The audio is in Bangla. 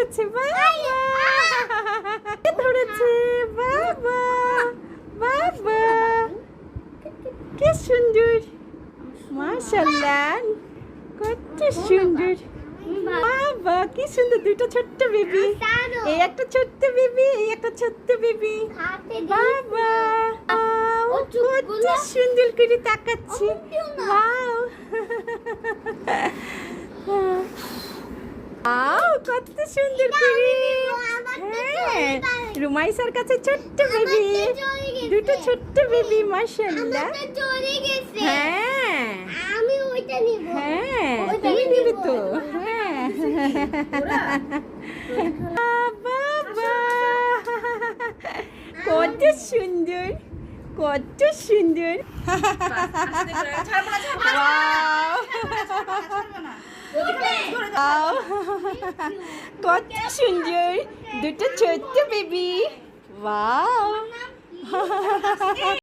উঠেছে, বাবা ধরেছে, বাবা বাবা কি সুন্দর, মাশাআল্লাহ কত সুন্দর, বাবা কি সুন্দর, দুটো ছোট্ট বেবি, এই একটা ছোট্ট বেবি, এই একটা ছোট্ট বেবি, বাবা কত সুন্দর করে তাকাচ্ছে, ওয়াও কত সুন্দর করে, হ্যাঁ রুমাইসার কাছে ছোট্ট বেবি, দুটো ছোট্ট বেবি, মাশাআল্লাহ, হ্যাঁ আমি ওইটা নিব, হ্যাঁ তুমি নিবে তো, হ্যাঁ বাবা কত সুন্দর, কত সুন্দর, কত সুন্দর, দুটো ছোট্ট বেবি, ওয়াও